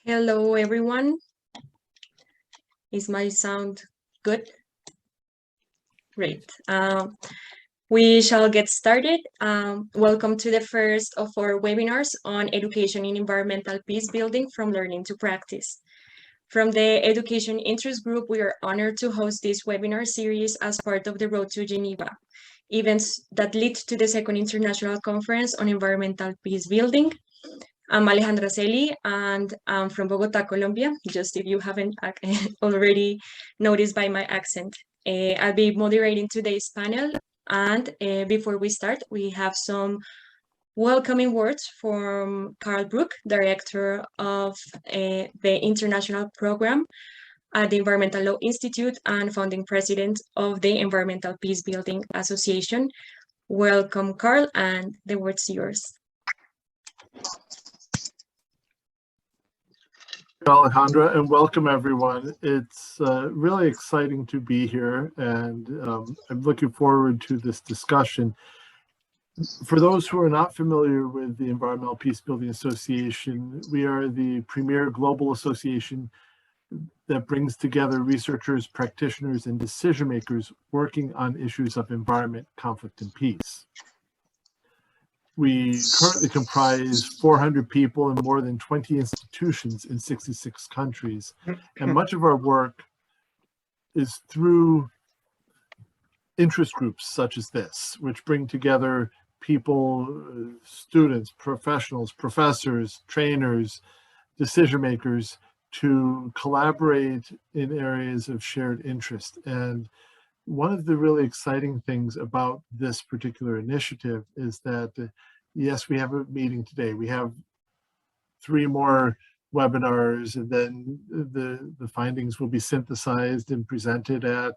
Hello, everyone. Is my sound good? Great. We shall get started. Welcome to the first of our webinars on education in environmental peace building from learning to practice. From the Education Interest Group, we are honored to host this webinar series as part of the Road to Geneva, events that lead to the Second International Conference on Environmental Peace Building. I'm Alejandra Cely, and I'm from Bogota, Colombia, just if you haven't already noticed by my accent. I'll be moderating today's panel, and before we start, we have some welcoming words from Carl Bruch, Director of the International Program at the Environmental Law Institute and founding President of the Environmental Peace Building Association. Welcome, Carl, and the word's yours. Alejandra, and welcome everyone. It's really exciting to be here, and I'm looking forward to this discussion. For those who are not familiar with the Environmental Peace Building Association, we are the premier global association that brings together researchers, practitioners, and decision makers working on issues of environment, conflict, and peace. We currently comprise 400 people in more than 20 institutions in 66 countries. And much of our work is through interest groups such as this, which bring together people, students, professionals, professors, trainers, decision makers to collaborate in areas of shared interest. And one of the really exciting things about this particular initiative is that, yes, we have a meeting today. We have 3 more webinars, and then the findings will be synthesized and presented at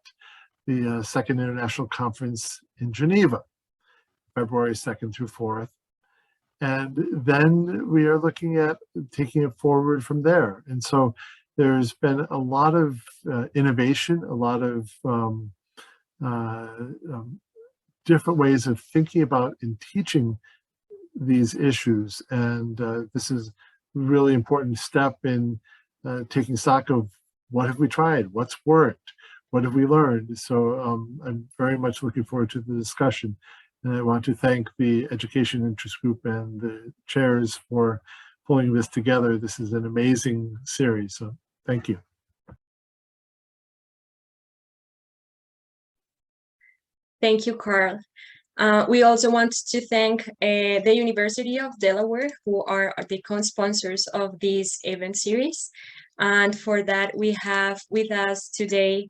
the Second International Conference in Geneva, February 2nd through 4th. And then we are looking at taking it forward from there. And so there's been a lot of innovation, a lot of different ways of thinking about and teaching these issues, and this is a really important step in taking stock of what have we tried, what's worked, what have we learned. So I'm very much looking forward to the discussion, and I want to thank the Education Interest Group and the chairs for pulling this together. This is an amazing series, so thank you. Thank you, Carl. We also want to thank the University of Delaware, who are the co-sponsors of this event series. And for that, we have with us today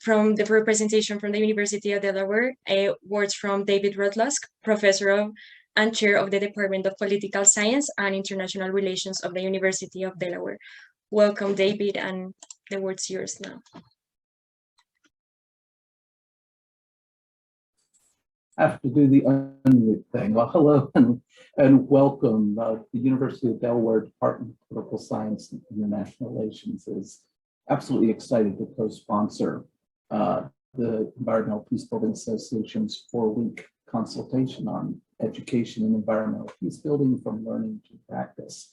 from the representation from the University of Delaware, words from David Redlawsk, professor of and chair of the Department of Political Science and International Relations of the University of Delaware. Welcome, David, and the word's yours now. I have to do the unmute thing. Well, hello and welcome. The University of Delaware Department of Political Science and International Relations is absolutely excited to co-sponsor the Environmental Peacebuilding Association's 4-week consultation on education and environmental peacebuilding from learning to practice.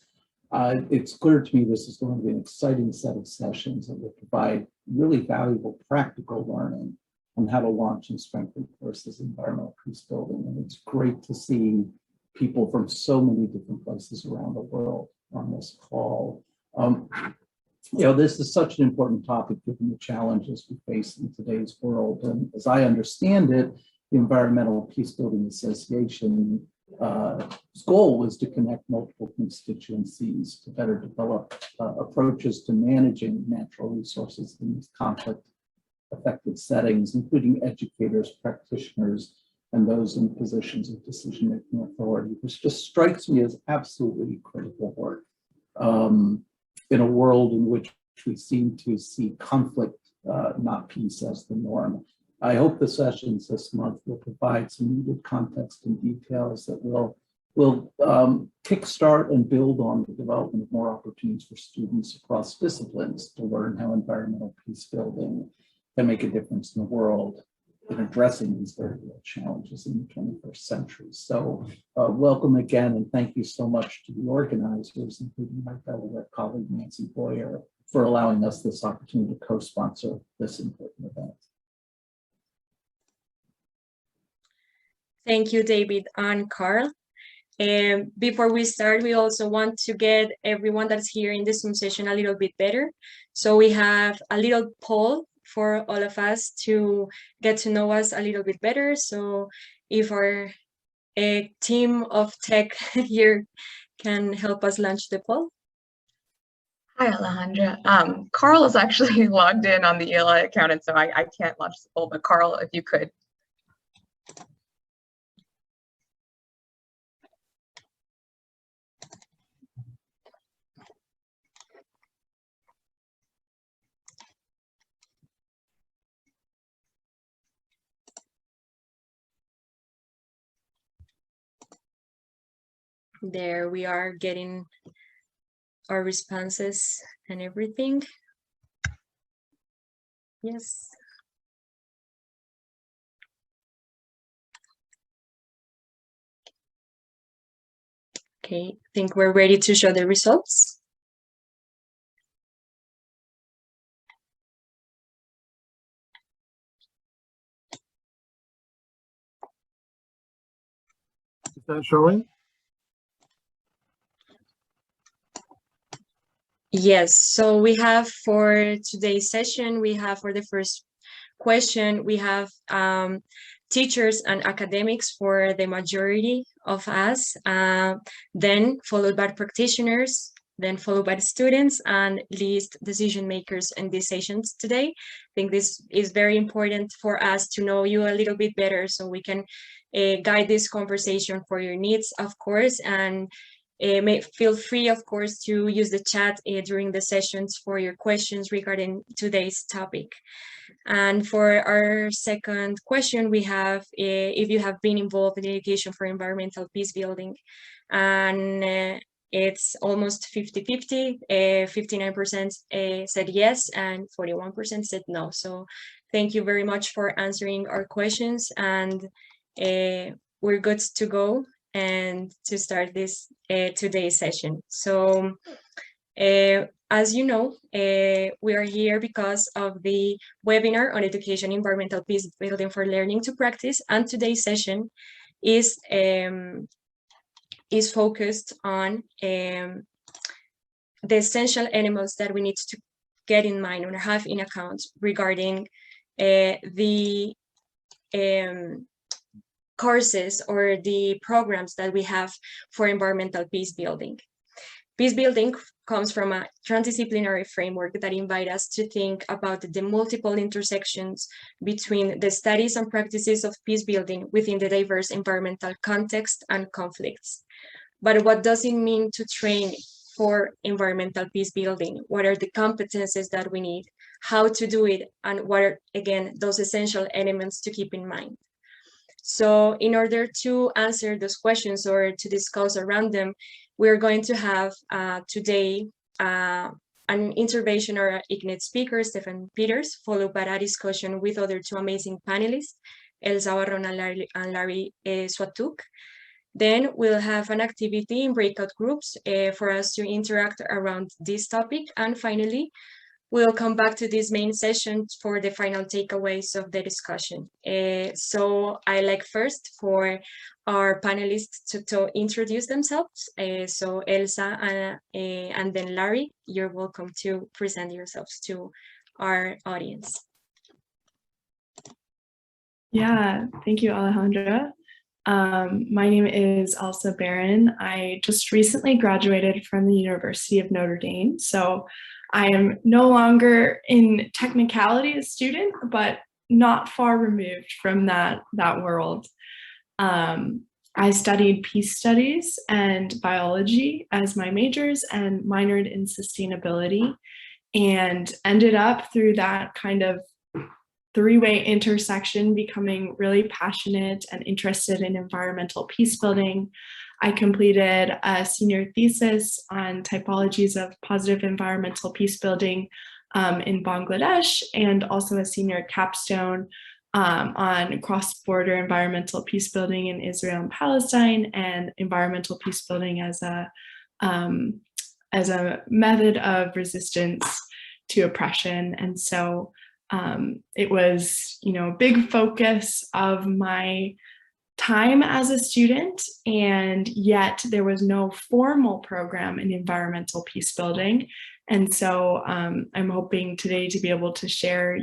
It's clear to me this is going to be an exciting set of sessions that will provide really valuable practical learning on how to launch and strengthen courses in environmental peacebuilding. And it's great to see people from so many different places around the world on this call. You know, this is such an important topic given the challenges we face in today's world. And as I understand it, the Environmental Peacebuilding Association's goal is to connect multiple constituencies to better develop approaches to managing natural resources in these conflict-affected settings, including educators, practitioners, and those in positions of decision-making authority, which just strikes me as absolutely critical work in a world in which we seem to see conflict, not peace, as the norm. I hope the sessions this month will provide some needed context and details that will kickstart and build on the development of more opportunities for students across disciplines to learn how environmental peace building can make a difference in the world in addressing these very real challenges in the 21st century. So welcome again, and thank you so much to the organizers, including my Delaware colleague, Nancy Boyer, for allowing us this opportunity to co-sponsor this important event. Thank you, David and Carl. And before we start, we also want to get everyone that's here in the Zoom session a little bit better. So we have a little poll for all of us to get to know us a little bit better. So if our team of tech here can help us launch the poll. Hi, Alejandra. Carl is actually logged in on the ELI account, and so I can't launch the poll, but Carl, if you could. There we are getting our responses and everything. Yes. Okay, I think we're ready to show the results. Is that showing? Yes, so we have for today's session, we have for the first question, we have teachers and academics for the majority of us, then followed by practitioners, then followed by the students and least decision makers in these sessions today. I think this is very important for us to know you a little bit better so we can guide this conversation for your needs, of course, and feel free, of course, to use the chat during the sessions for your questions regarding today's topic. And for our second question, we have if you have been involved in education for environmental peace building, and it's almost 50-50, 59% said yes and 41% said no. So thank you very much for answering our questions, and we're good to go and to start this today's session. So as you know, we are here because of the webinar on education environmental peace building for learning to practice, and today's session is focused on the essential elements that we need to get in mind or have in account regarding the courses or the programs that we have for environmental peace building. Peace building comes from a transdisciplinary framework that invites us to think about the multiple intersections between the studies and practices of peace building within the diverse environmental context and conflicts. But what does it mean to train for environmental peace building? What are the competences that we need? How to do it? And what are, again, those essential elements to keep in mind? So in order to answer those questions or to discuss around them, we're going to have today an intervention or ignite speaker, Stefan Peters, followed by a discussion with other two amazing panelists, Elsa Barron and Larry Swatuk. Then we'll have an activity in breakout groups for us to interact around this topic. And finally, we'll come back to this main session for the final takeaways of the discussion. So I like first for our panelists to introduce themselves. So Elsa and then Larry, you're welcome to present yourselves to our audience. Yeah, thank you, Alejandra. My name is Elsa Barron. I just recently graduated from the University of Notre Dame, so I am no longer in technicality a student, but not far removed from that world. I studied peace studies and biology as my majors and minored in sustainability, and ended up through that kind of three-way intersection becoming really passionate and interested in environmental peace building. I completed a senior thesis on typologies of positive environmental peace building in Bangladesh, and also a senior capstone on cross-border environmental peace building in Israel and Palestine, and environmental peace building as a method of resistance to oppression. And so it was, a big focus of my time as a student, and yet there was no formal program in environmental peace building. And so I'm hoping today to be able to share,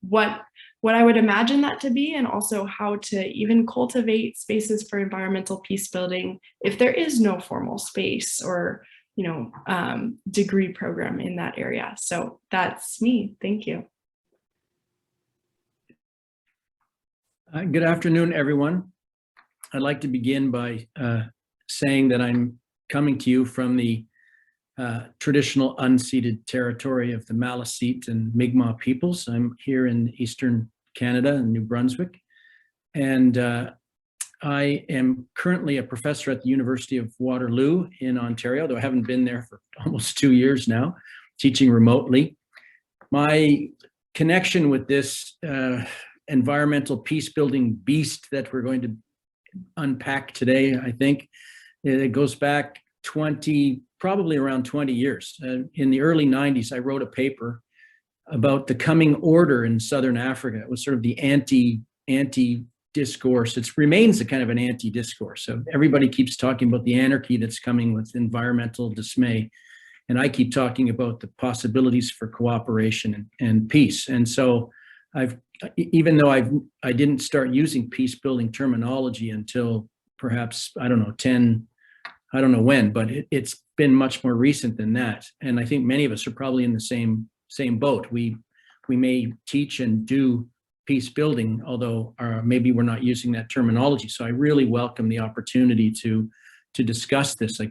what I would imagine that to be, and also how to even cultivate spaces for environmental peace building if there is no formal space or, degree program in that area. So that's me. Thank you. Good afternoon, everyone. I'd like to begin by saying that I'm coming to you from the traditional unceded territory of the Maliseet and Mi'kmaq peoples. I'm here in Eastern Canada in New Brunswick, and I am currently a professor at the University of Waterloo in Ontario, though I haven't been there for almost 2 years now, teaching remotely. My connection with this environmental peace building beast that we're going to unpack today, I think it goes back probably around 20 years. In the early 90s, I wrote a paper about the coming order in Southern Africa. It was sort of the anti-discourse. It remains a kind of an anti-discourse. So everybody keeps talking about the anarchy that's coming with environmental dismay. And I keep talking about the possibilities for cooperation and peace. And so even though I didn't start using peace building terminology until perhaps, I don't know when, but it's been much more recent than that. And I think many of us are probably in the same boat. We may teach and do peace building, although maybe we're not using that terminology. So I really welcome the opportunity to discuss this, like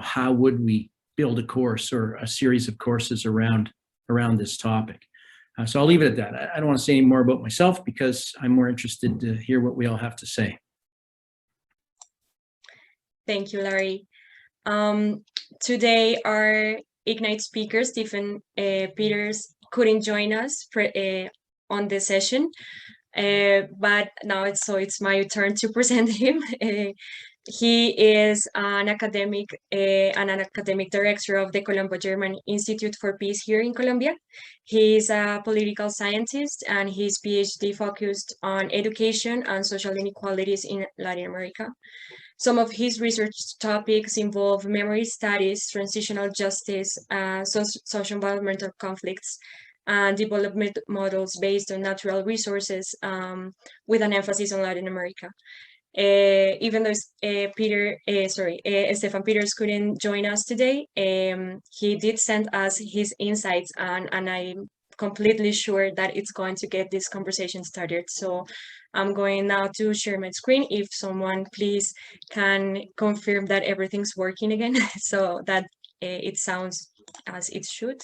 how would we build a course or a series of courses around this topic. So I'll leave it at that. I don't want to say any more about myself because I'm more interested to hear what we all have to say. Thank you, Larry. Today, our Ignite speaker, Stefan Peters, couldn't join us on the session, but now it's my turn to present him. He is an academic director of the Colombia German Institute for Peace here in Colombia. He is a political scientist, and his PhD focused on education and social inequalities in Latin America. Some of his research topics involve memory studies, transitional justice, social environmental conflicts, and development models based on natural resources, with an emphasis on Latin America. Even though Stefan Peters couldn't join us today, he did send us his insights, and I'm completely sure that it's going to get this conversation started. So I'm going now to share my screen. If someone please can confirm that everything's working again, so that it sounds as it should.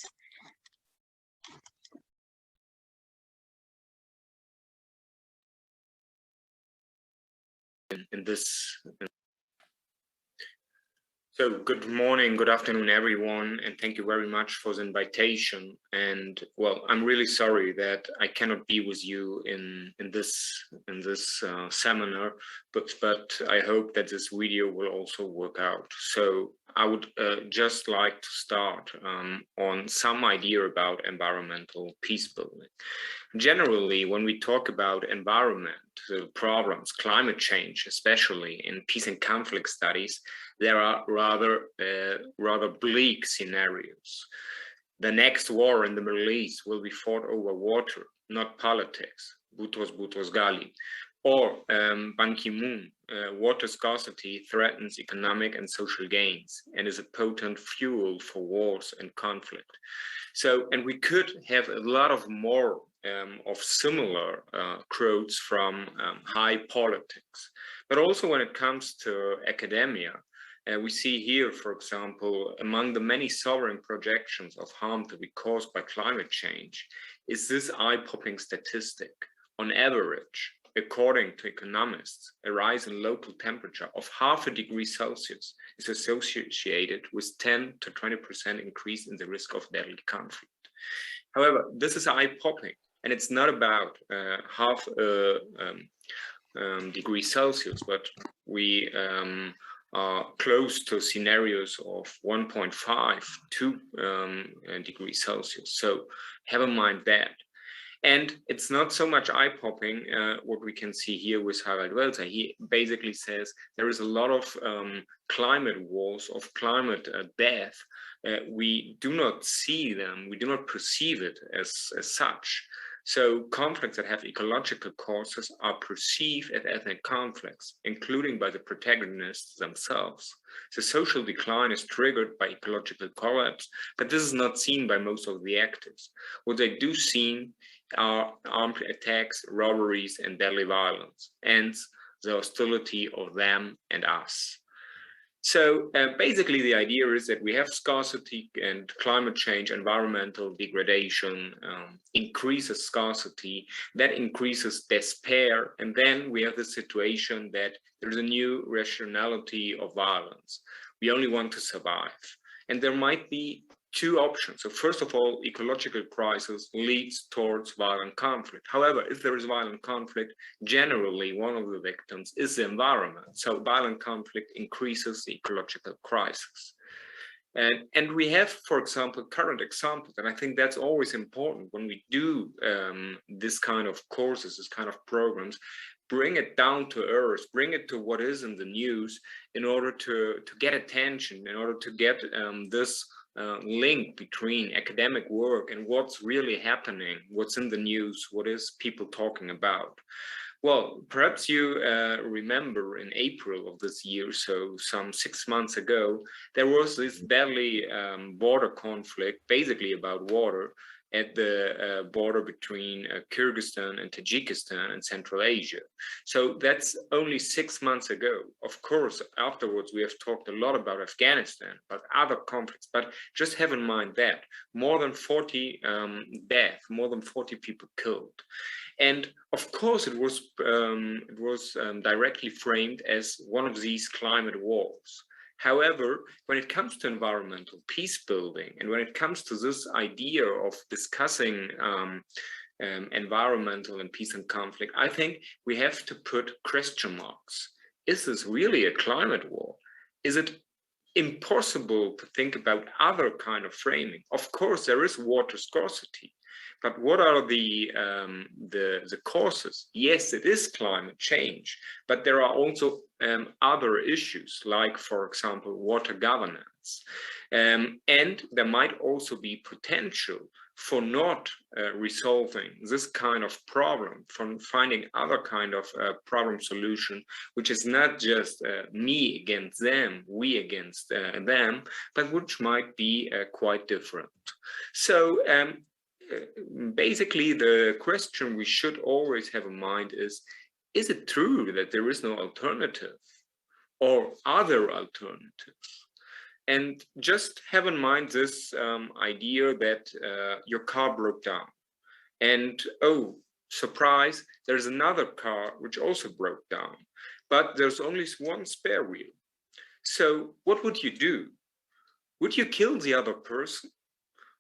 In this. So good morning, good afternoon, everyone, and thank you very much for the invitation. And well, I'm really sorry that I cannot be with you in this seminar, but I hope that this video will also work out. So I would just like to start on some idea about environmental peace building. Generally, when we talk about environment problems, climate change, especially in peace and conflict studies, there are rather bleak scenarios. The next war in the Middle East will be fought over water, not politics. Boutros Ghali. Or Ban Ki-moon, water scarcity threatens economic and social gains and is a potent fuel for wars and conflict. So, and we could have a lot of more of similar quotes from high politics. But also when it comes to academia, we see here, for example, among the many sovereign projections of harm to be caused by climate change, is this eye-popping statistic. On average, according to economists, a rise in local temperature of 0.5 degree Celsius is associated with 10 to 20% increase in the risk of deadly conflict. However, this is eye-popping, and it's not about 0.5 degree Celsius, but we are close to scenarios of 1.5 to 2 degrees Celsius. So have in mind that. And it's not so much eye-popping what we can see here with Harald Welzer. He basically says there is a lot of climate wars, of climate death. We do not see them, we do not perceive it as such. So conflicts that have ecological causes are perceived as ethnic conflicts, including by the protagonists themselves. The social decline is triggered by ecological collapse, but this is not seen by most of the actors. What they do see are armed attacks, robberies, and deadly violence, and the hostility of them and us. So basically the idea is that we have scarcity and climate change, environmental degradation increases scarcity, that increases despair, and then we have the situation that there's a new rationality of violence. We only want to survive. And there might be two options. So first of all, ecological crisis leads towards violent conflict. However, if there is violent conflict, generally one of the victims is the environment. So violent conflict increases the ecological crisis. And we have, for example, current examples, and I think that's always important when we do this kind of courses, this kind of programs, bring it down to earth, bring it to what is in the news in order to get attention, in order to get this link between academic work and what's really happening, what's in the news, what is people talking about. Well, perhaps you remember in April of this year, so some 6 months ago, there was this deadly border conflict, basically about water, at the border between Kyrgyzstan and Tajikistan and Central Asia. So that's only 6 months ago. Of course, afterwards, we have talked a lot about Afghanistan, about other conflicts, but just have in mind that more than 40 deaths, more than 40 people killed. And of course, it was directly framed as one of these climate wars. However, when it comes to environmental peace building, and when it comes to this idea of discussing environmental and peace and conflict, I think we have to put question marks. Is this really a climate war? Is it impossible to think about other kind of framing? Of course, there is water scarcity. But what are the causes? Yes, it is climate change, but there are also other issues, like, for example, water governance. And there might also be potential for not resolving this kind of problem, from finding other kind of problem solution, which is not just me against them, we against them, but which might be quite different. So basically the question we should always have in mind is it true that there is no alternative, or other alternatives? And just have in mind this idea that your car broke down, and oh, surprise, there's another car which also broke down, but there's only one spare wheel. So what would you do? Would you kill the other person?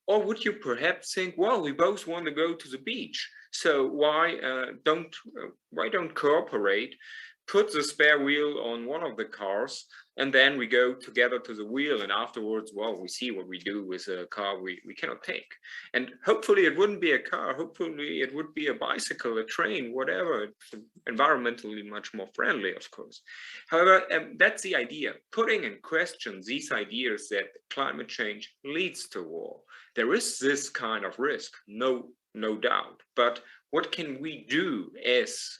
Or would you perhaps think, well, we both want to go to the beach, so why don't cooperate? Put the spare wheel on one of the cars, and then we go together to the wheel, and afterwards, well, we see what we do with a car we cannot take. And hopefully it wouldn't be a car, hopefully it would be a bicycle, a train, whatever, environmentally much more friendly, of course. However, that's the idea, putting in question these ideas that climate change leads to war. There is this kind of risk, no doubt, but what can we do as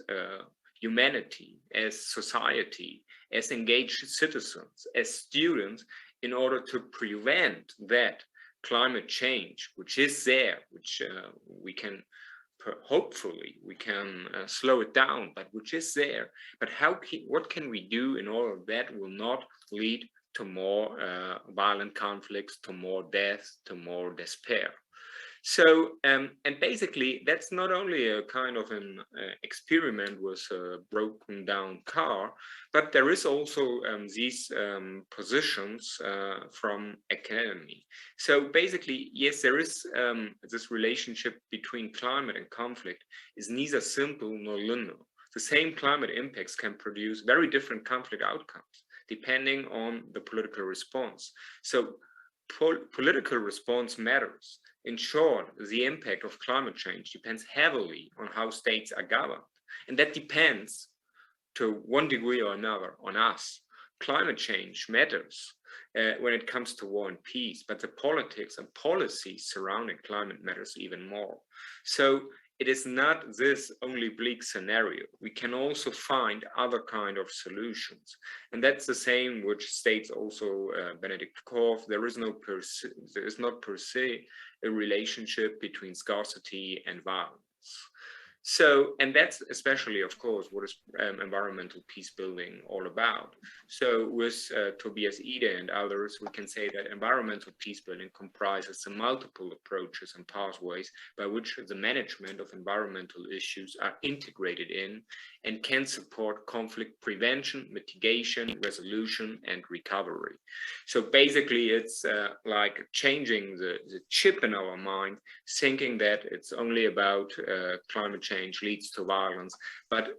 humanity, as society, as engaged citizens, as students, in order to prevent that climate change, which is there, which we can hopefully we can slow it down, but which is there. But what can we do in order that will not lead to more violent conflicts, to more death, to more despair? So, and basically, that's not only a kind of an experiment with a broken down car, but there is also these positions from academy. So basically, yes, there is this relationship between climate and conflict is neither simple nor linear. The same climate impacts can produce very different conflict outcomes, depending on the political response. So political response matters. In short, the impact of climate change depends heavily on how states are governed. And that depends to one degree or another on us. Climate change matters when it comes to war and peace, but the politics and policies surrounding climate matters even more. So it is not this only bleak scenario. We can also find other kind of solutions. And that's the same which states also Benedict Korf. There is not per se a relationship between scarcity and violence. So, and that's especially, of course, what is environmental peace building all about. So with Tobias Ide and others, we can say that environmental peace building comprises the multiple approaches and pathways by which the management of environmental issues are integrated in and can support conflict prevention, mitigation, resolution, and recovery. So basically, it's like changing the chip in our mind, thinking that it's only about climate change leads to violence, but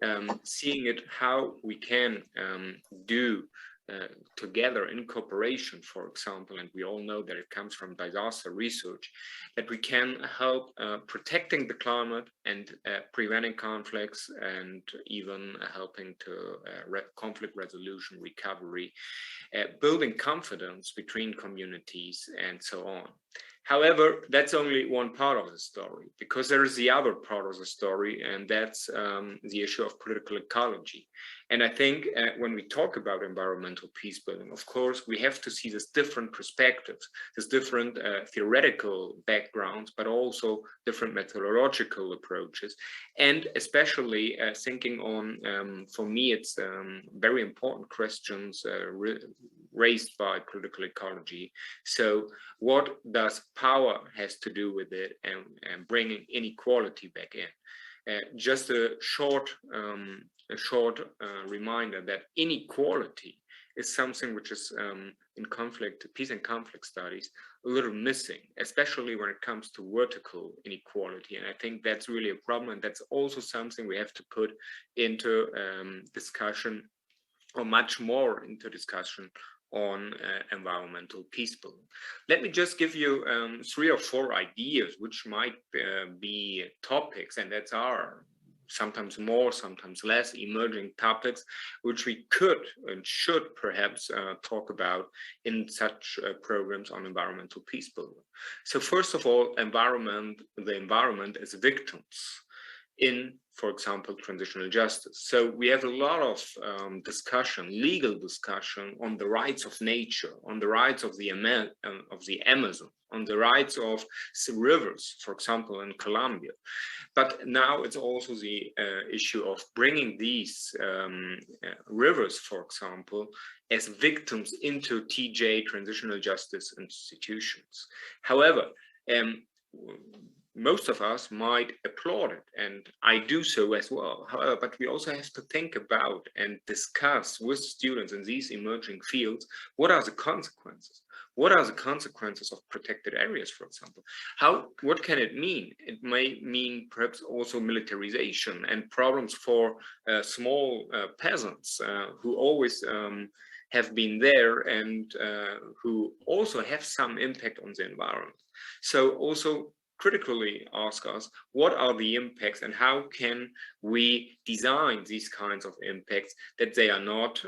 seeing it how we can do together in cooperation, for example, and we all know that it comes from disaster research, that we can help protecting the climate and preventing conflicts and even helping to conflict resolution, recovery, building confidence between communities and so on. However, that's only one part of the story, because there is the other part of the story, and that's the issue of political ecology. And I think when we talk about environmental peace building, of course, we have to see this different perspectives, this different theoretical backgrounds, but also different methodological approaches. And especially thinking on, for me, it's very important questions raised by political ecology. So what does power has to do with it, and bringing inequality back in? Just a short reminder that inequality is something which is in conflict, peace and conflict studies, a little missing, especially when it comes to vertical inequality. And I think that's really a problem, and that's also something we have to put into discussion, or much more into discussion, on environmental peace building. Let me just give you 3 or 4 ideas which might be topics, and that's our sometimes more, sometimes less emerging topics, which we could and should perhaps talk about in such programs on environmental peace building. So first of all, the environment as victims in, for example, transitional justice. So we have a lot of discussion, legal discussion on the rights of nature, on the rights of the Amazon, on the rights of rivers, for example, in Colombia. But now it's also the issue of bringing these rivers, for example, as victims into TJ, transitional justice institutions. However, most of us might applaud it, and I do so as well. However, but we also have to think about and discuss with students in these emerging fields, what are the consequences? What are the consequences of protected areas, for example? What can it mean? It may mean perhaps also militarization and problems for small peasants who always have been there and who also have some impact on the environment. So also critically ask us, what are the impacts and how can we design these kinds of impacts that they are not,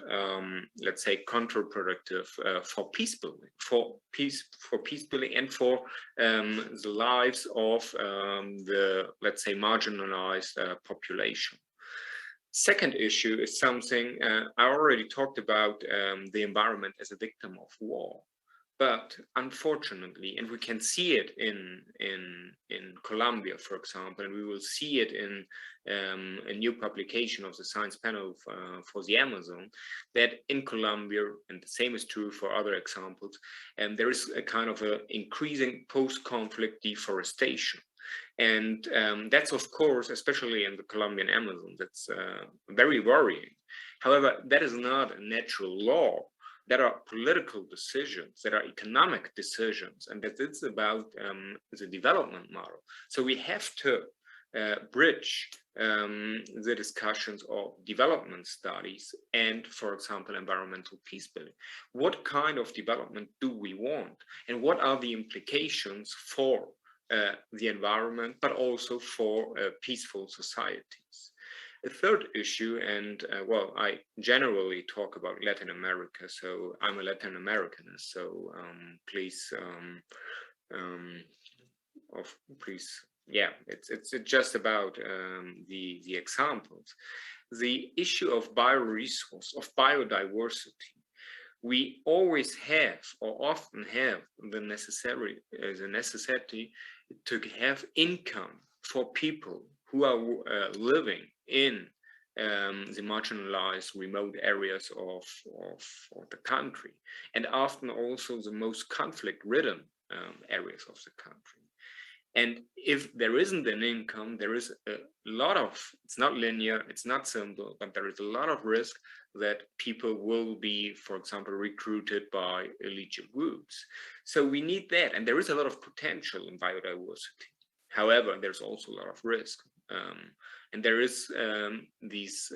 let's say, counterproductive for peace building, for peace building and for the lives of the, let's say, marginalized population. Second issue is something I already talked about, the environment as a victim of war. But unfortunately, and we can see it in Colombia, for example, and we will see it in a new publication of the Science Panel for the Amazon, that in Colombia, and the same is true for other examples, there is a kind of a increasing post-conflict deforestation. And that's, of course, especially in the Colombian Amazon, that's very worrying. However, that is not a natural law. There are political decisions, there are economic decisions, and that it's about the development model. So we have to bridge the discussions of development studies and, for example, environmental peace building. What kind of development do we want? And what are the implications for the environment, but also for peaceful societies? A third issue, and well, I generally talk about Latin America, so I'm a Latin Americanist, so please, yeah, it's just about the examples. The issue of bioresource, of biodiversity. We always have, or often have, the necessity to have income for people who are living in the marginalized remote areas of the country, and often also the most conflict-ridden areas of the country. And if there isn't an income, there is a lot of, it's not linear, it's not simple, but there is a lot of risk that people will be, for example, recruited by elite groups. So we need that, and there is a lot of potential in biodiversity. However, there's also a lot of risk. And there is these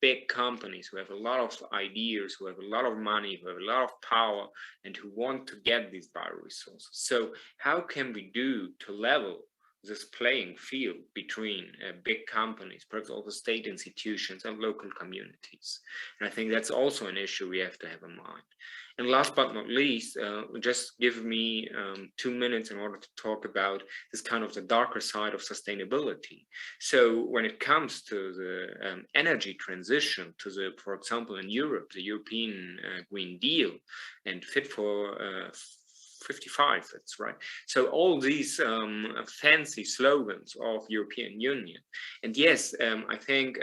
big companies who have a lot of ideas, who have a lot of money, who have a lot of power, and who want to get these bioresources. So how can we do to level this playing field between big companies, perhaps also state institutions and local communities? And I think that's also an issue we have to have in mind. And last but not least, just give me 2 minutes in order to talk about this kind of the darker side of sustainability. So when it comes to the energy transition, to the, for example, in Europe, the European Green Deal and Fit for 55, that's right. So all these fancy slogans of European Union. And yes, I think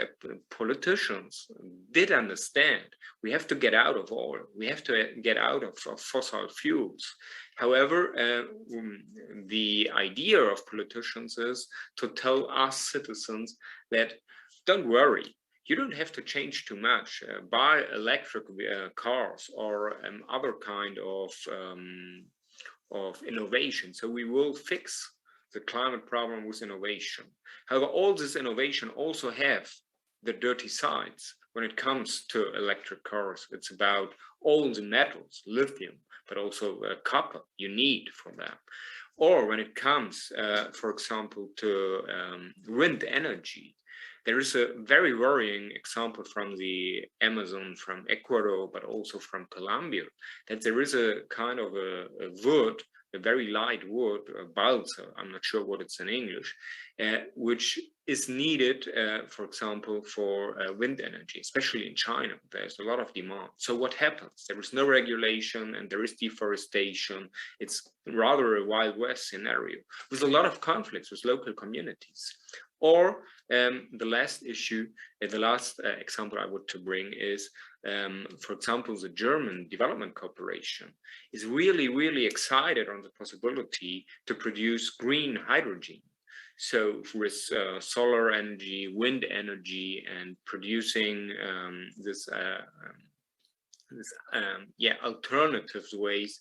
politicians did understand we have to get out of oil. We have to get out of fossil fuels. However, the idea of politicians is to tell us citizens that don't worry, you don't have to change too much. Buy electric cars or other kind of innovation. So we will fix the climate problem with innovation. However, all this innovation also have the dirty sides. When it comes to electric cars, it's about all the metals, lithium, but also copper you need for that. Or when it comes, for example, to wind energy, There is a very worrying example from the Amazon, from Ecuador, but also from Colombia, that there is a kind of a wood, a very light wood, a balsa, I'm not sure what it's in English, which is needed, for example, for wind energy, especially in China. There's a lot of demand. So what happens? There is no regulation and there is deforestation. It's rather a Wild West scenario with a lot of conflicts with local communities. Or the last issue, the last example I want to bring is, for example, the German Development Corporation is really excited on the possibility to produce green hydrogen. So with solar energy, wind energy, and producing alternatives ways,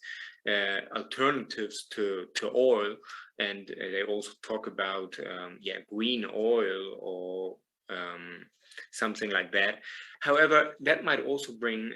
alternatives to oil, and they also talk about green oil or something like that. However, that might also bring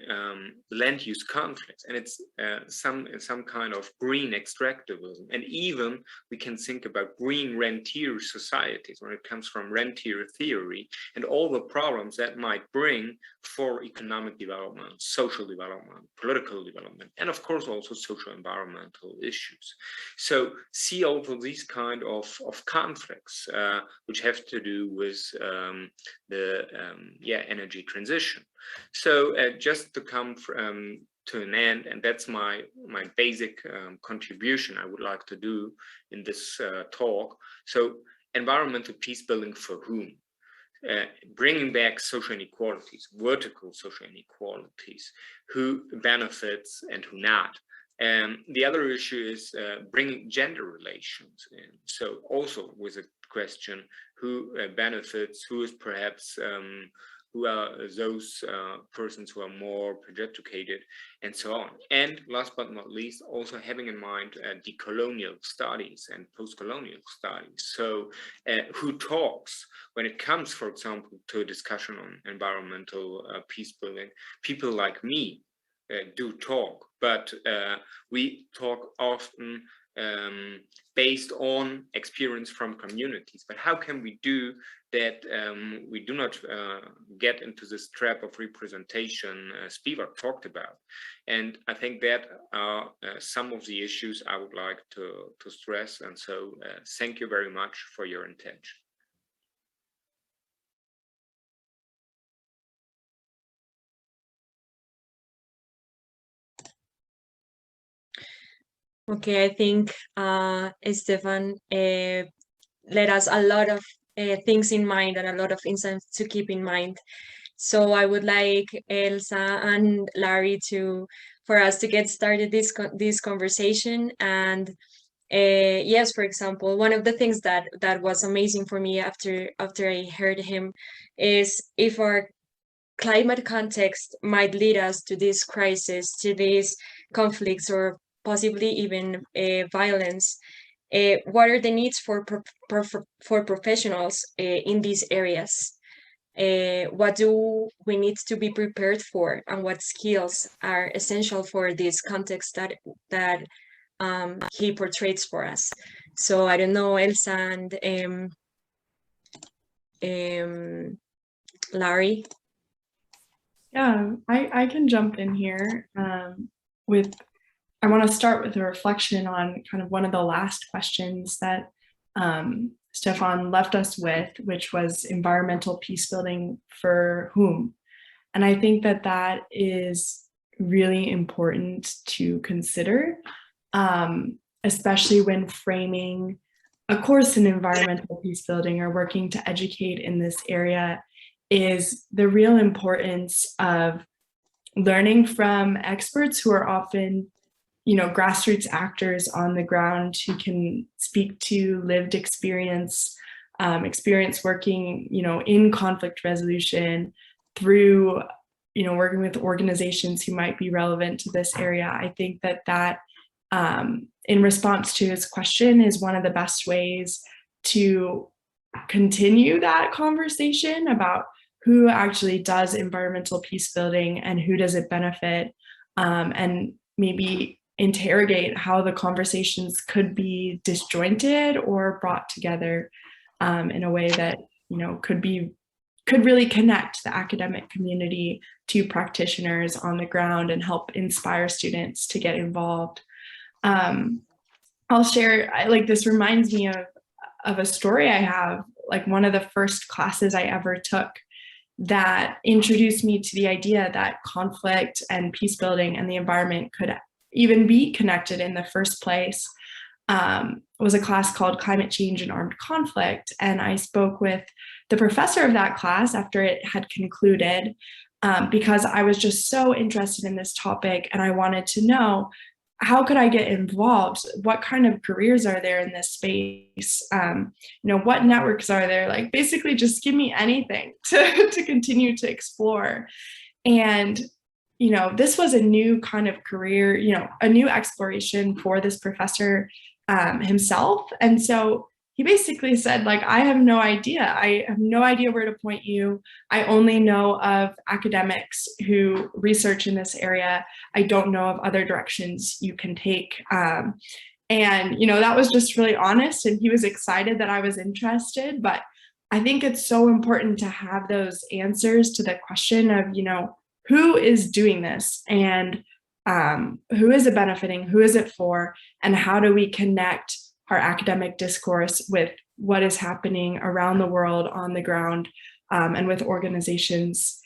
land use conflicts, and it's some kind of green extractivism. And even we can think about green rentier societies when it comes from rentier theory and all the problems that might bring for economic development, social development, political development, and of course also social environmental issues. So see also these kind of conflicts which have to do with the energy transition. So just to come to an end, and that's my basic contribution I would like to do in this talk. So environmental peace building for whom? Bringing back social inequalities, vertical social inequalities, who benefits and who not. The other issue is bringing gender relations in. So also with a question, who benefits, who is perhaps who are those persons who are more educated, and so on. And last but not least, also having in mind decolonial studies and post-colonial studies. So who talks when it comes, for example, to a discussion on environmental peace building? People like me do talk, but we talk often based on experience from communities. But how can we do that we do not get into this trap of representation Spivak talked about? And I think that are some of the issues I would like to stress. And so thank you very much for your attention. Okay, I think Stefan led us a lot of things in mind and a lot of insights to keep in mind. So I would like Elsa and Larry for us to get started this conversation. And yes, for example, one of the things that was amazing for me after I heard him is if our climate context might lead us to this crisis, to these conflicts, or possibly even violence. What are the needs for professionals in these areas? What do we need to be prepared for, and what skills are essential for this context that he portrays for us? So I don't know, Elsa and Larry. Yeah, I can jump in here I want to start with a reflection on kind of one of the last questions that Stefan left us with, which was environmental peace building for whom? And I think that is really important to consider, especially when framing a course in environmental peace building or working to educate in this area, is the real importance of learning from experts who are often grassroots actors on the ground who can speak to lived experience working, in conflict resolution through, working with organizations who might be relevant to this area. I think that in response to his question is one of the best ways to continue that conversation about who actually does environmental peace building and who does it benefit, and maybe interrogate how the conversations could be disjointed or brought together in a way that could be could really connect the academic community to practitioners on the ground and help inspire students to get involved. I'll share, like, this reminds me of a story I have, like one of the first classes I ever took that introduced me to the idea that conflict and peace building and the environment could even be connected in the first place. Was a class called Climate Change and Armed Conflict. And I spoke with the professor of that class after it had concluded, because I was just so interested in this topic and I wanted to know, how could I get involved? What kind of careers are there in this space? What networks are there? Like, basically just give me anything to continue to explore. And, this was a new kind of career, a new exploration for this professor himself. And so he basically said, like, I have no idea. I have no idea where to point you. I only know of academics who research in this area. I don't know of other directions you can take. And, that was just really honest. And he was excited that I was interested. But I think it's so important to have those answers to the question of, who is doing this, and who is it benefiting? Who is it for? And how do we connect our academic discourse with what is happening around the world on the ground, and with organizations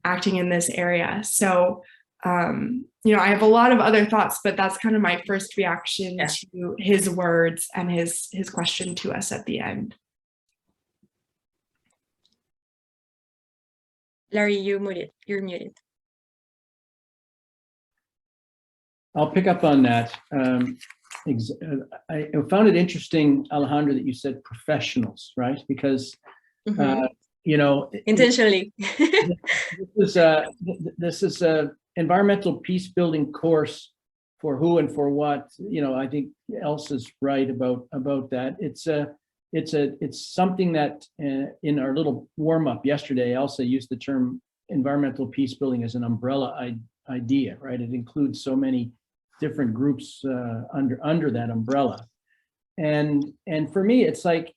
acting in this area? So, I have a lot of other thoughts, but that's kind of my first reaction to his words and his question to us at the end. Larry, you're muted. I'll pick up on that. I found it interesting, Alejandra, that you said professionals, right? Because, intentionally. this is a environmental peace building course for who and for what. I think Elsa's right about that. It's something that in our little warm up yesterday, Elsa used the term environmental peace building as an umbrella idea, right? It includes so many different groups under that umbrella, and for me, it's like,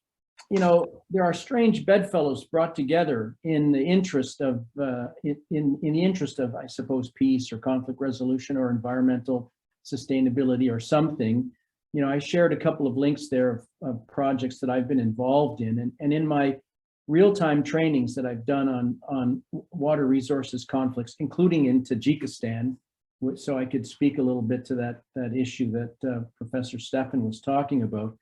there are strange bedfellows brought together in the interest of I suppose, peace or conflict resolution or environmental sustainability or something. I shared a couple of links there of projects that I've been involved in, and in my real-time trainings that I've done on water resources conflicts, including in Tajikistan. So I could speak a little bit to that issue that Professor Stefan was talking about.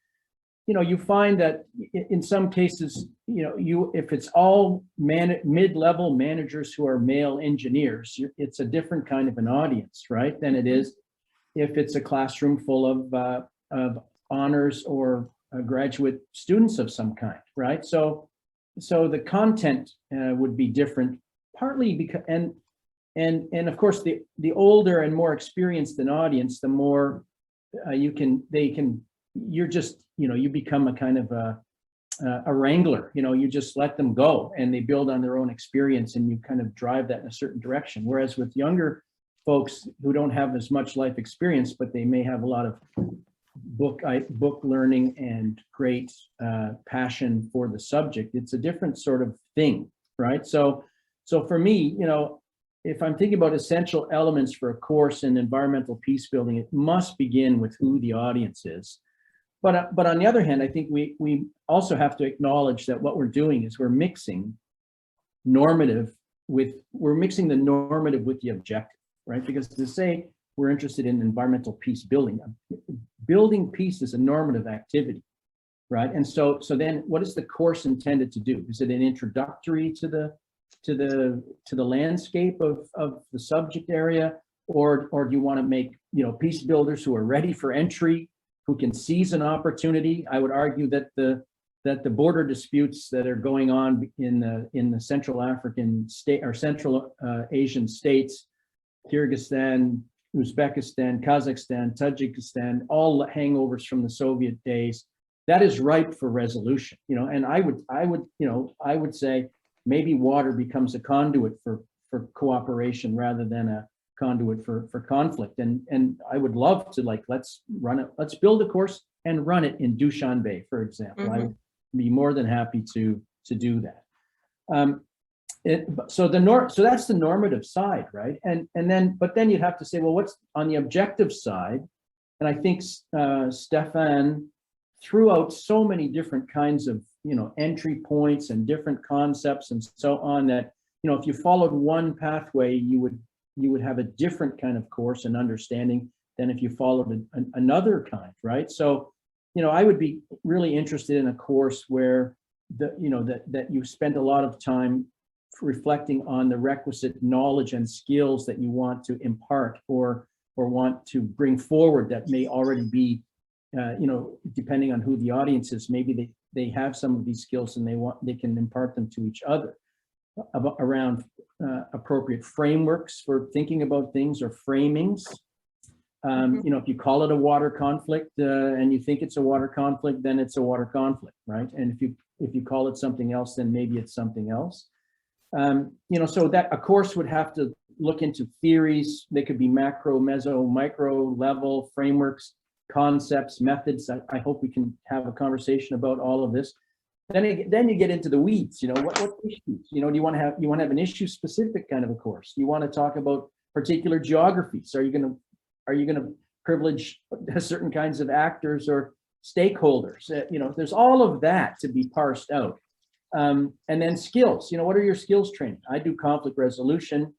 You find that in some cases, if it's all mid-level managers who are male engineers, it's a different kind of an audience, right, than it is if it's a classroom full of honors or graduate students of some kind, right? So the content would be different, partly because, and of course, the older and more experienced an audience, the more you become a kind of a wrangler. You just let them go and they build on their own experience, and you kind of drive that in a certain direction. Whereas with younger folks who don't have as much life experience, but they may have a lot of book learning and great passion for the subject, it's a different sort of thing, right? So for me, if I'm thinking about essential elements for a course in environmental peace building, it must begin with who the audience is. But on the other hand, I think we also have to acknowledge that what we're doing is we're mixing the normative with the objective, right? Because to say we're interested in environmental peace building peace is a normative activity, right? And so then what is the course intended to do? Is it an introductory to the landscape of the subject area, or do you want to make peace builders who are ready for entry, who can seize an opportunity? I would argue that the border disputes that are going on in the Central African state or Central Asian states, Kyrgyzstan, Uzbekistan, Kazakhstan, Tajikistan, all hangovers from the Soviet days, that is ripe for resolution. And I would say maybe water becomes a conduit for cooperation rather than a conduit for conflict. And I would love to, let's build a course and run it in Dushanbe, for example. I would be more than happy to do that. So that's the normative side, right? But then you'd have to say, well, what's on the objective side? And I think Stefan threw out so many different kinds of, entry points and different concepts and so on that, if you followed one pathway, you would have a different kind of course and understanding than if you followed another kind, right? So, I would be really interested in a course where that you spend a lot of time reflecting on the requisite knowledge and skills that you want to impart or want to bring forward that may already be, depending on who the audience is, maybe they have some of these skills and they can impart them to each other around appropriate frameworks for thinking about things or framings. If you call it a water conflict and you think it's a water conflict, then it's a water conflict, right? And if you call it something else, then maybe it's something else. So that a course would have to look into theories. They could be macro, meso, micro level frameworks, concepts, methods. I hope we can have a conversation about all of this. Then you get into the weeds. What issues? Do you want to have an issue specific kind of a course? You want to talk about particular geographies? Are you going to privilege certain kinds of actors or stakeholders? There's all of that to be parsed out. And then skills, what are your skills training? I do conflict resolution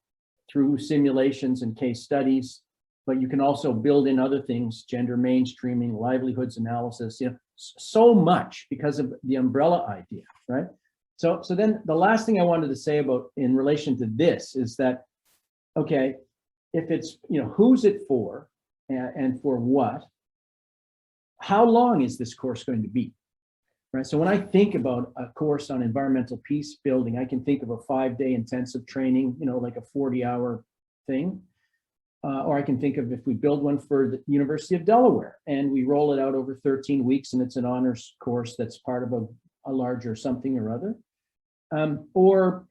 through simulations and case studies, but you can also build in other things, gender mainstreaming, livelihoods analysis, so much because of the umbrella idea, right? So then the last thing I wanted to say about in relation to this is that, okay, if it's, who's it for and for what, how long is this course going to be? Right. So when I think about a course on environmental peace building, I can think of a 5-day intensive training, like a 40-hour thing. Or I can think of if we build one for the University of Delaware and we roll it out over 13 weeks and it's an honors course that's part of a larger something or other. Or,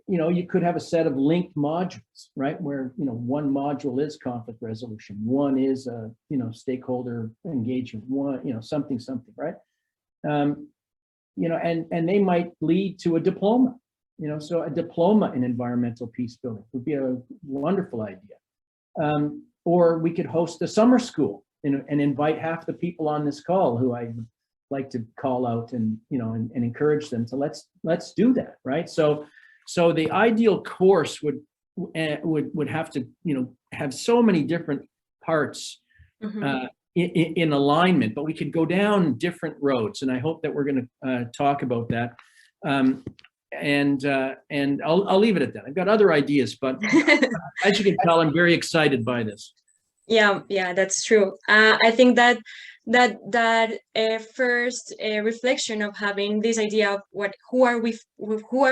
you could have a set of linked modules, right? Where, one module is conflict resolution, one is, stakeholder engagement, one, something, right? And they might lead to a diploma, so a diploma in environmental peace building would be a wonderful idea. Or we could host a summer school and invite half the people on this call who I would like to call out and, and encourage them to let's do that, right? So the ideal course would have to, have so many different parts in alignment, but we could go down different roads, and I hope that we're going to talk about that. And I'll leave it at that. I've got other ideas, but as you can tell, I'm very excited by this. Yeah, that's true. I think that first reflection of having this idea of who are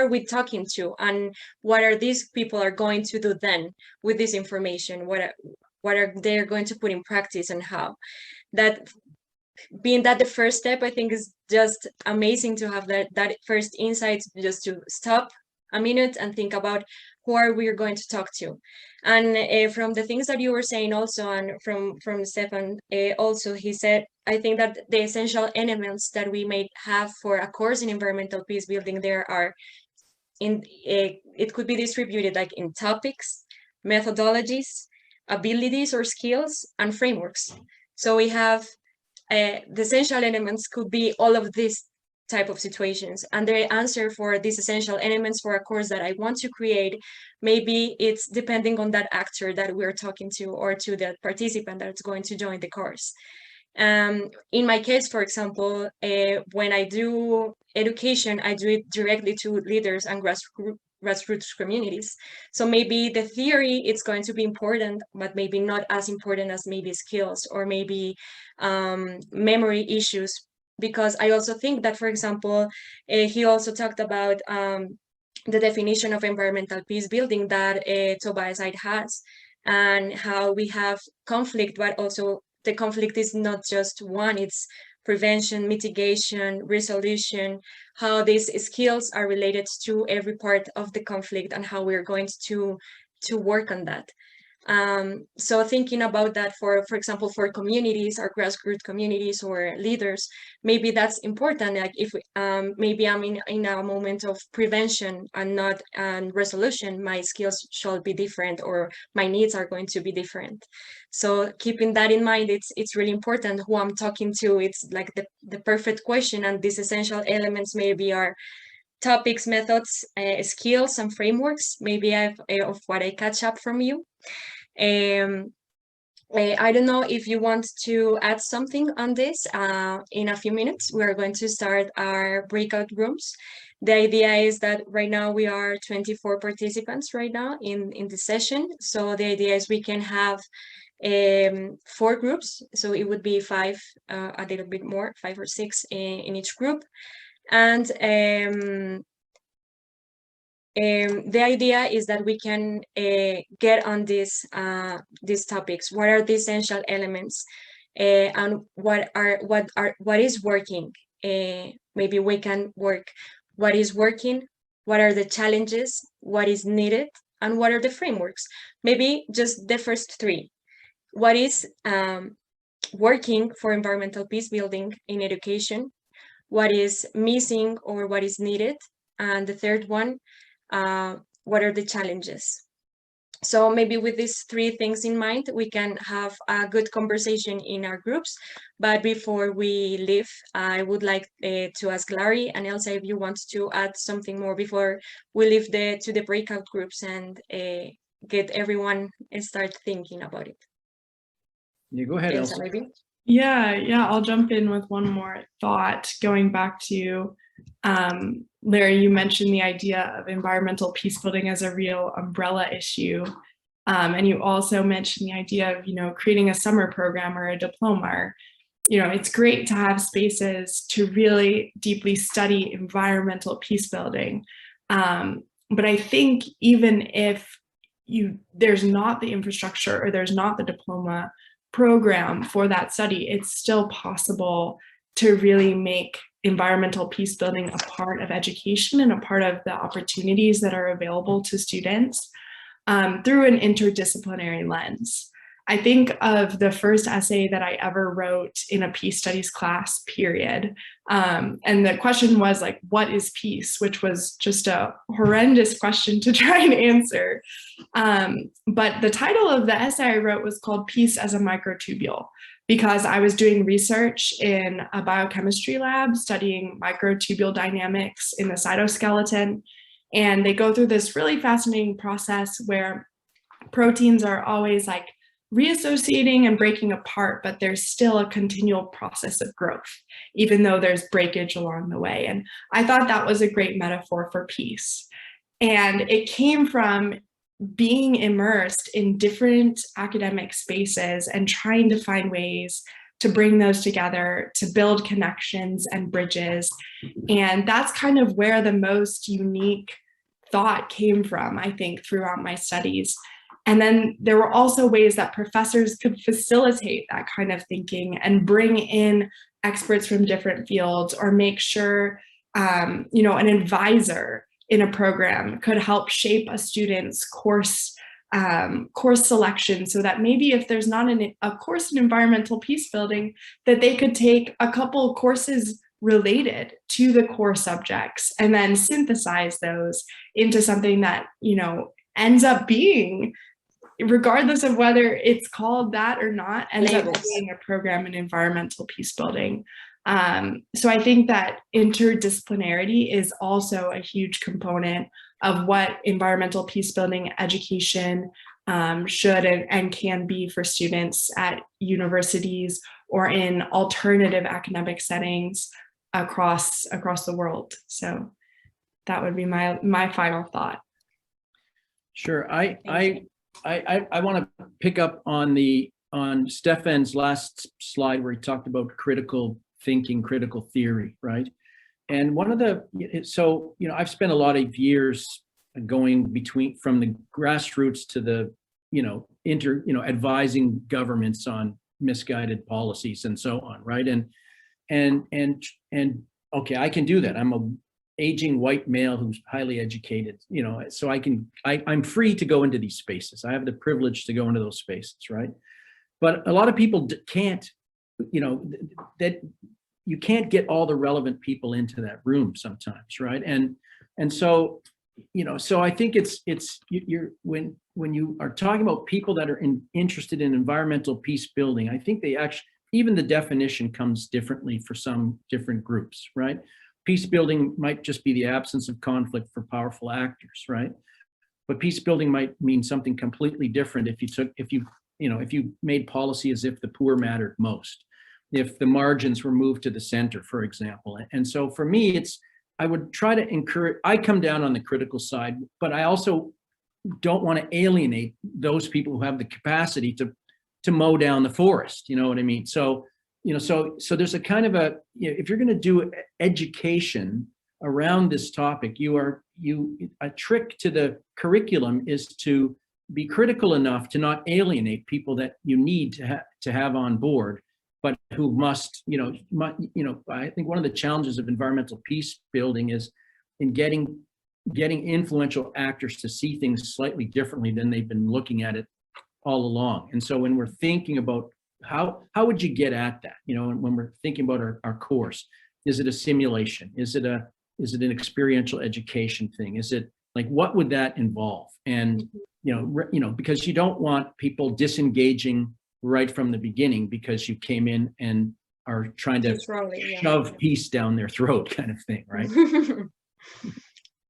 we talking to, and what are these people are going to do then with this information, what are they going to put in practice, and how. That being that the first step, I think, is just amazing to have that first insight, just to stop a minute and think about who are we going to talk to. And from the things that you were saying also, and from Stefan also, he said, I think that the essential elements that we may have for a course in environmental peace building, there are it could be distributed like in topics, methodologies, abilities or skills, and frameworks. So we have the essential elements could be all of these type of situations, and the answer for these essential elements for a course that I want to create, maybe it's depending on that actor that we're talking to, or to the participant that's going to join the course. In my case, for example, when I do education, I do it directly to leaders and grassroots communities. So maybe the theory, it's going to be important, but maybe not as important as maybe skills or maybe memory issues. Because I also think that, for example, he also talked about the definition of environmental peace building that Tobias has, and how we have conflict, but also the conflict is not just one, it's prevention, mitigation, resolution, how these skills are related to every part of the conflict and how we're going to work on that. So thinking about that for example, for communities or grassroots communities or leaders, maybe that's important. Like if maybe I'm in a moment of prevention and not resolution, my skills should be different or my needs are going to be different. So keeping that in mind, it's really important who I'm talking to. It's like the perfect question, and these essential elements maybe are topics, methods, skills, and frameworks, maybe of what I catch up from you. I don't know if you want to add something on this. In a few minutes, we are going to start our breakout rooms. The idea is that right now we are 24 participants right now in the session. So the idea is we can have 4 groups. So it would be 5, a little bit more, 5 or 6 in each group. And the idea is that we can get on these topics. What are the essential elements, and what is working? Maybe we can work what is working, what are the challenges, what is needed, and what are the frameworks. Maybe just the first 3. What is working for environmental peace building in education? What is missing or what is needed? And the third one, what are the challenges? So maybe with these 3 things in mind, we can have a good conversation in our groups. But before we leave, I would like to ask Larry and Elsa if you want to add something more before we leave to the breakout groups and get everyone start thinking about it. You go ahead, Elsa. Maybe. Yeah, I'll jump in with one more thought, going back to Larry, you mentioned the idea of environmental peace building as a real umbrella issue. And you also mentioned the idea of, creating a summer program or a diploma. It's great to have spaces to really deeply study environmental peace building. But I think even if there's not the infrastructure or there's not the diploma program for that study, it's still possible to really make environmental peace building a part of education and a part of the opportunities that are available to students through an interdisciplinary lens. I think of the first essay that I ever wrote in a peace studies class, period. And the question was like, what is peace? Which was just a horrendous question to try and answer. But the title of the essay I wrote was called Peace as a Microtubule, because I was doing research in a biochemistry lab studying microtubule dynamics in the cytoskeleton. And they go through this really fascinating process where proteins are always like reassociating and breaking apart, but there's still a continual process of growth, even though there's breakage along the way. And I thought that was a great metaphor for peace. And it came from being immersed in different academic spaces and trying to find ways to bring those together, to build connections and bridges. And that's kind of where the most unique thought came from, I think, throughout my studies. And then there were also ways that professors could facilitate that kind of thinking and bring in experts from different fields, or make sure, an advisor in a program could help shape a student's course selection, so that maybe if there's not a course in environmental peace building, that they could take a couple courses related to the core subjects and then synthesize those into something that, ends up being, regardless of whether it's called that or not, ends up being a program in environmental peace building. So I think that interdisciplinarity is also a huge component of what environmental peace building education should and can be for students at universities or in alternative academic settings across the world. So that would be my final thought. Sure. I want to pick up on Stefan's last slide where he talked about critical thinking, critical theory, right? And I've spent a lot of years going from the grassroots to the, advising governments on misguided policies and so on, right? And okay, I can do that. I'm a aging white male who's highly educated, you know, so I'm free to go into these spaces. I have the privilege to go into those spaces, right? But a lot of people can't, you know, that you can't get all the relevant people into that room sometimes, right? And so, you know, so I think you're when you are talking about people that are interested in environmental peace building, I think they actually, even the definition comes differently for some different groups, right? Peace building might just be the absence of conflict for powerful actors, right? But peace building might mean something completely different if you made policy as if the poor mattered most, if the margins were moved to the center, for example. And so for me, I would try to encourage, I come down on the critical side, but I also don't want to alienate those people who have the capacity to mow down the forest, you know what I mean? So, you know, so there's a kind of a, you know, if you're going to do education around this topic, a trick to the curriculum is to be critical enough to not alienate people that you need to have on board, but who must, I think one of the challenges of environmental peace building is in getting influential actors to see things slightly differently than they've been looking at it all along. And so when we're thinking about how would you get at that, you know, when we're thinking about our course, is it a simulation? Is it an experiential education thing? Is it like, what would that involve? And, because you don't want people disengaging right from the beginning because you came in and are trying to shove peace down their throat kind of thing, right?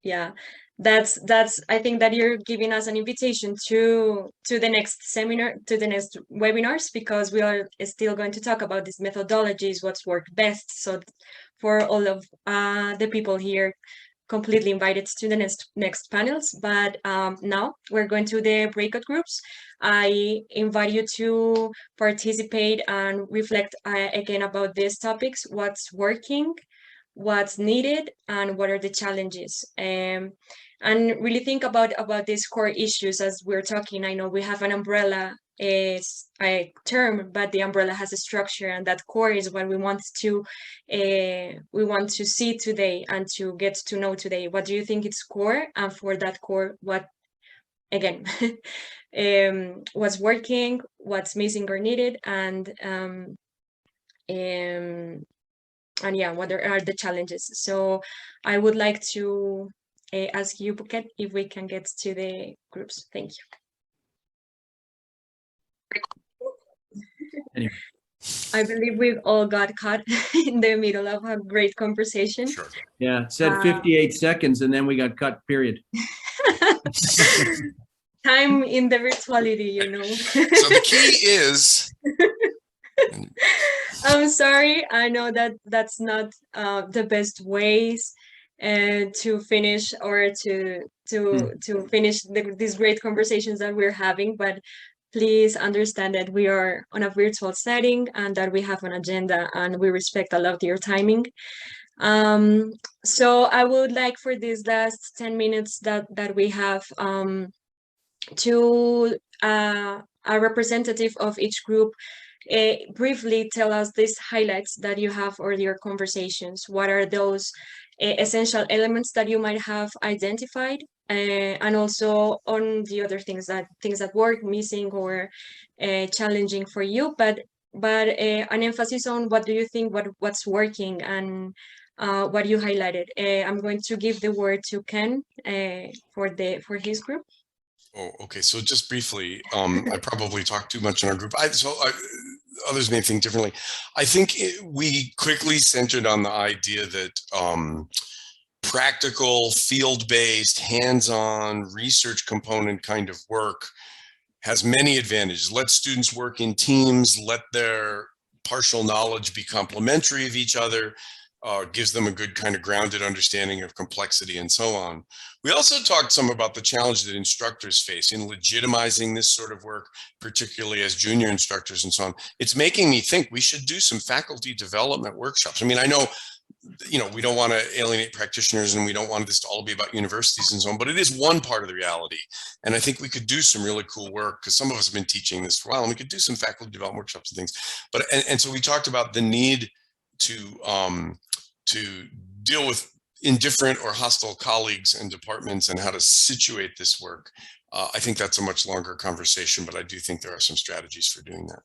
Yeah, that's I think that you're giving us an invitation to the next seminar, to the next webinars, because we are still going to talk about these methodologies, what's worked best. So for all of the people here, completely invited to the next panels. But now we're going to the breakout groups. I invite you to participate and reflect again about these topics, what's working, what's needed, and what are the challenges, and really think about these core issues as we're talking. I know we have an umbrella is a term, but the umbrella has a structure, and that core is what we want to see today and to get to know today. What do you think is core? And for that core, what again what's working, what's missing or needed, and yeah, what are the challenges? So I would like to ask you, Bouquet, if we can get to the groups. Thank you. Anyway. I believe we've all got caught in the middle of a great conversation. Sure. Yeah, it said 58 seconds and then we got cut, period. Time in the virtuality, you know. So the key is... I'm sorry. I know that that's not the best ways to finish or to finish these great conversations that we're having, but please understand that we are on a virtual setting and that we have an agenda, and we respect a lot your timing. So I would like for these last 10 minutes that we have to a representative of each group briefly tell us these highlights that you have or your conversations. What are those essential elements that you might have identified, and also on the other things that work, missing, or challenging for you, but an emphasis on what do you think, what's working, and what you highlighted. I'm going to give the word to Ken for his group. Oh, okay. So just briefly, I probably talked too much in our group. Others may think differently. I think we quickly centered on the idea that practical, field-based, hands-on, research component kind of work has many advantages. Let students work in teams, let their partial knowledge be complementary of each other, gives them a good kind of grounded understanding of complexity and so on. We also talked some about the challenge that instructors face in legitimizing this sort of work, particularly as junior instructors and so on. It's making me think we should do some faculty development workshops. I mean, I know, we don't want to alienate practitioners and we don't want this to all be about universities and so on, but it is one part of the reality. And I think we could do some really cool work because some of us have been teaching this for a while, and we could do some faculty development workshops and things. But, and so we talked about the need to deal with indifferent or hostile colleagues and departments and how to situate this work, I think that's a much longer conversation, but I do think there are some strategies for doing that.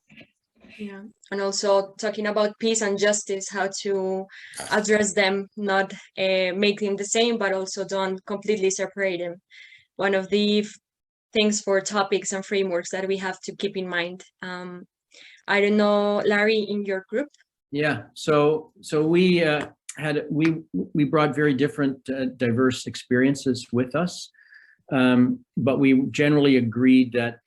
Yeah, and also talking about peace and justice, how to address them, not make them the same, but also don't completely separate them. One of the things for topics and frameworks that we have to keep in mind. I don't know, Larry, in your group? Yeah, so we we brought very different diverse experiences with us, but we generally agreed that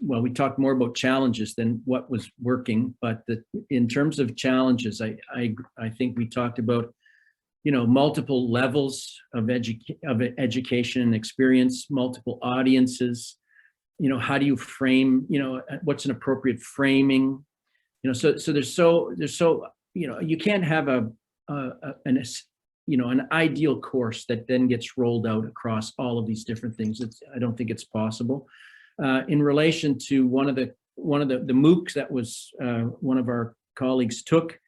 well, we talked more about challenges than what was working, but in terms of challenges, I think we talked about, you know, multiple levels of education and experience, multiple audiences. You know, how do you frame? You know, what's an appropriate framing? You know, so there's you know, you can't have an ideal course that then gets rolled out across all of these different things. I don't think it's possible. In relation to one of the MOOCs that was one of our colleagues took,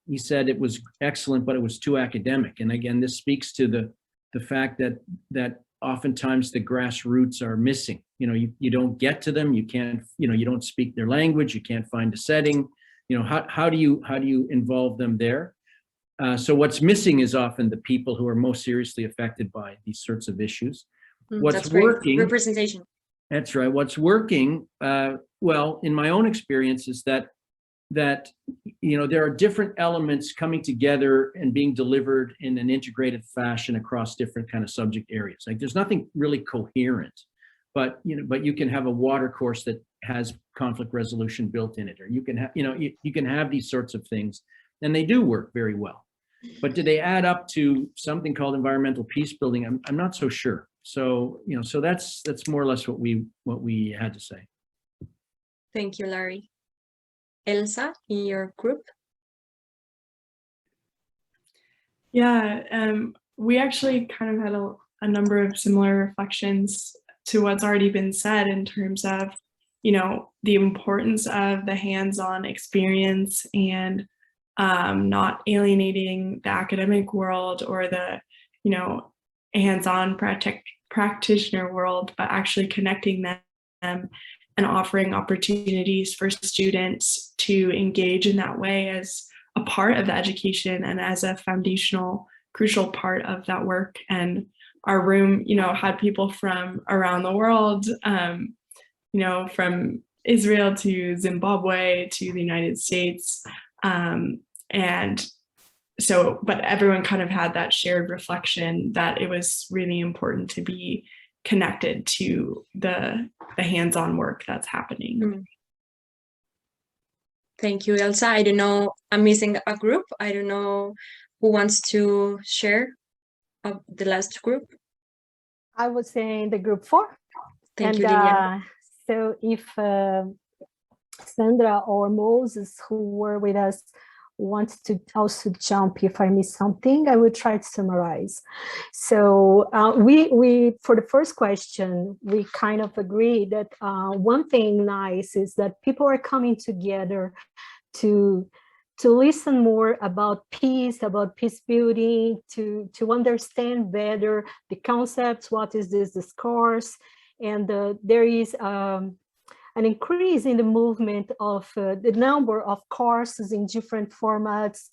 he said it was excellent, but it was too academic. And again, this speaks to the fact that oftentimes the grassroots are missing. You know, you don't get to them. You can't, you know, you don't speak their language. You can't find a setting. You know, how do you involve them there? So what's missing is often the people who are most seriously affected by these sorts of issues. What's working? Representation. That's right. What's working, well, in my own experience, is that you know, there are different elements coming together and being delivered in an integrated fashion across different kind of subject areas. Like, there's nothing really coherent, but you can have a water course that has conflict resolution built in it, or you can have, you can have these sorts of things, and they do work very well. But do they add up to something called environmental peace building? I'm not so sure. So, you know, so that's more or less what we had to say. Thank you, Larry. Elsa, in your group? Yeah, we actually kind of had a number of similar reflections to what's already been said in terms of, you know, the importance of the hands-on experience and not alienating the academic world or the, you know, hands-on practitioner world, but actually connecting them and offering opportunities for students to engage in that way as a part of the education and as a foundational, crucial part of that work. And our room, you know, had people from around the world, you know, from Israel to Zimbabwe to the United States. And so, but everyone kind of had that shared reflection that it was really important to be connected to the hands-on work that's happening. Thank you, Elsa. I don't know, I'm missing a group. I don't know who wants to share the last group. I was in the group 4. Thank you, Liliana. So if Sandra or Moses, who were with us, want to also jump if I miss something, I will try to summarize. So we for the first question, we kind of agree that one thing nice is that people are coming together to listen more about peace building, to understand better the concepts, what is this discourse, and there is an increase in the movement of the number of courses in different formats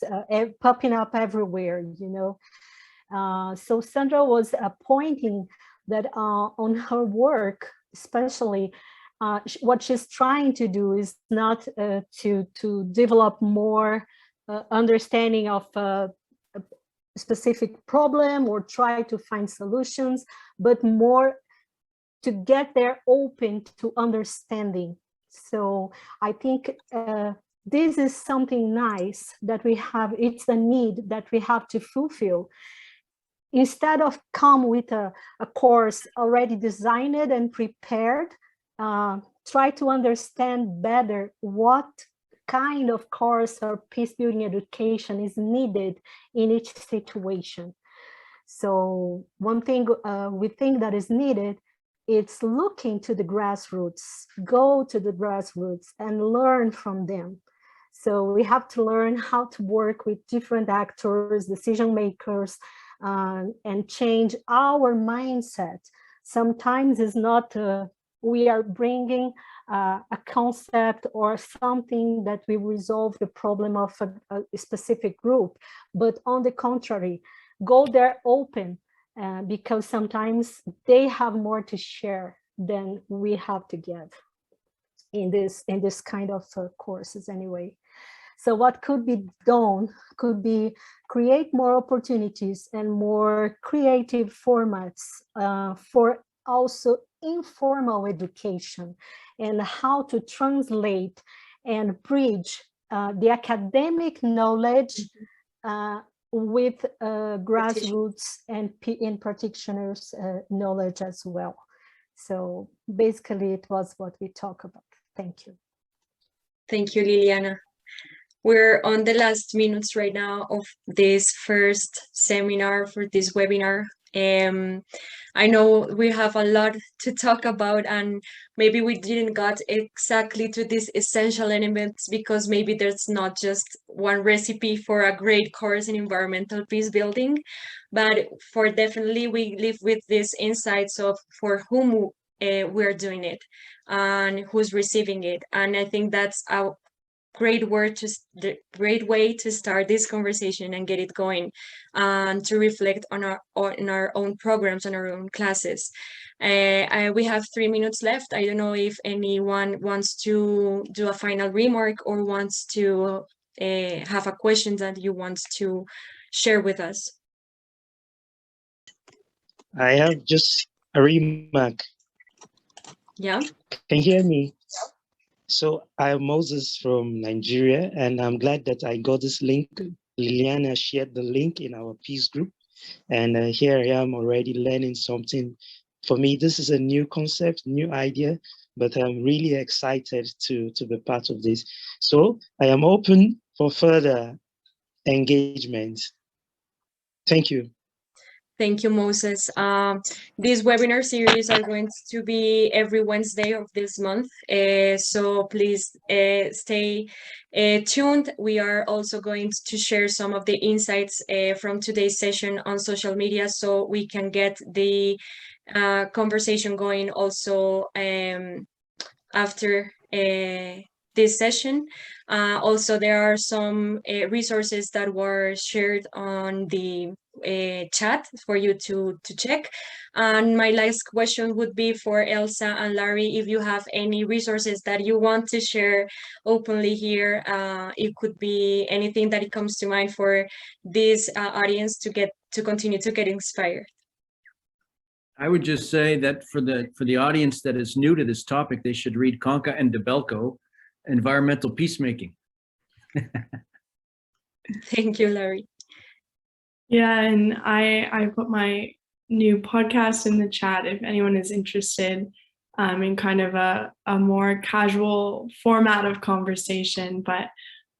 popping up everywhere, you know. So Sandra was pointing that on her work, especially, what she's trying to do is not to develop more understanding of a specific problem or try to find solutions, but more to get there open to understanding. So I think this is something nice that we have, it's a need that we have to fulfill. Instead of come with a course already designed and prepared, try to understand better what kind of course or peace building education is needed in each situation. So one thing we think that is needed, it's looking to the grassroots, go to the grassroots and learn from them. So we have to learn how to work with different actors, decision makers, and change our mindset. Sometimes it's not, we are bringing a concept or something that will resolve the problem of a specific group, but on the contrary, go there open, because sometimes they have more to share than we have to give in this kind of courses anyway. So what could be done could be create more opportunities and more creative formats for also informal education, and how to translate and bridge the academic knowledge with grassroots and in practitioners' knowledge as well. So basically it was what we talk about. Thank you. Thank you, Liliana. We're on the last minutes right now of this first seminar for this webinar. I know we have a lot to talk about, and maybe we didn't got exactly to these essential elements because maybe there's not just one recipe for a great course in environmental peace building, but for definitely we live with these insights of for whom we're doing it and who's receiving it. And I think that's a great way to start this conversation and get it going, and to reflect on our own programs and our own classes. We have 3 minutes left. I don't know if anyone wants to do a final remark or wants to have a question that you want to share with us. I have just a remark. Yeah. Can you hear me? So I'm Moses from Nigeria, and I'm glad that I got this link. Liliana shared the link in our peace group, and here I am already learning something. For me, this is a new concept, new idea, but I'm really excited to be part of this. So I am open for further engagement. Thank you. Thank you, Moses. These webinar series are going to be every Wednesday of this month, so please stay tuned. We are also going to share some of the insights from today's session on social media, so we can get the conversation going also after this session. Also, there are some resources that were shared on the chat for you to check. And my last question would be for Elsa and Larry, if you have any resources that you want to share openly here. It could be anything that it comes to mind for this audience to continue to get inspired. I would just say that for the audience that is new to this topic, they should read Conca and DeBelco, Environmental Peacemaking. Thank you, Larry. Yeah, and I put my new podcast in the chat if anyone is interested in kind of a more casual format of conversation, but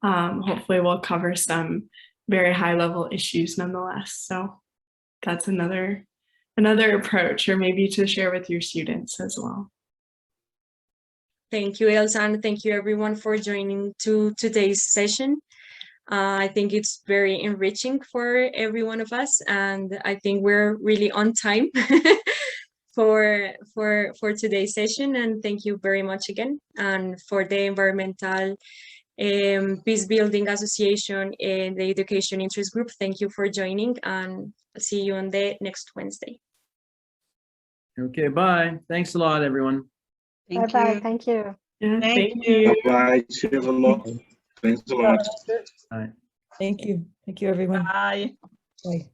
hopefully we'll cover some very high level issues nonetheless. So that's another approach, or maybe to share with your students as well. Thank you, Elsa, and thank you everyone for joining to today's session. I think it's very enriching for every one of us, and I think we're really on time for today's session. And thank you very much again. And for the Environmental Peace Building Association and the Education Interest Group, thank you for joining, and see you on the next Wednesday. Okay, bye. Thanks a lot, everyone. Bye-bye. Thank you. Yeah, thank you. Bye. Cheers a lot. Thanks a lot. Bye. Thank you. Thank you, everyone. Bye. Bye.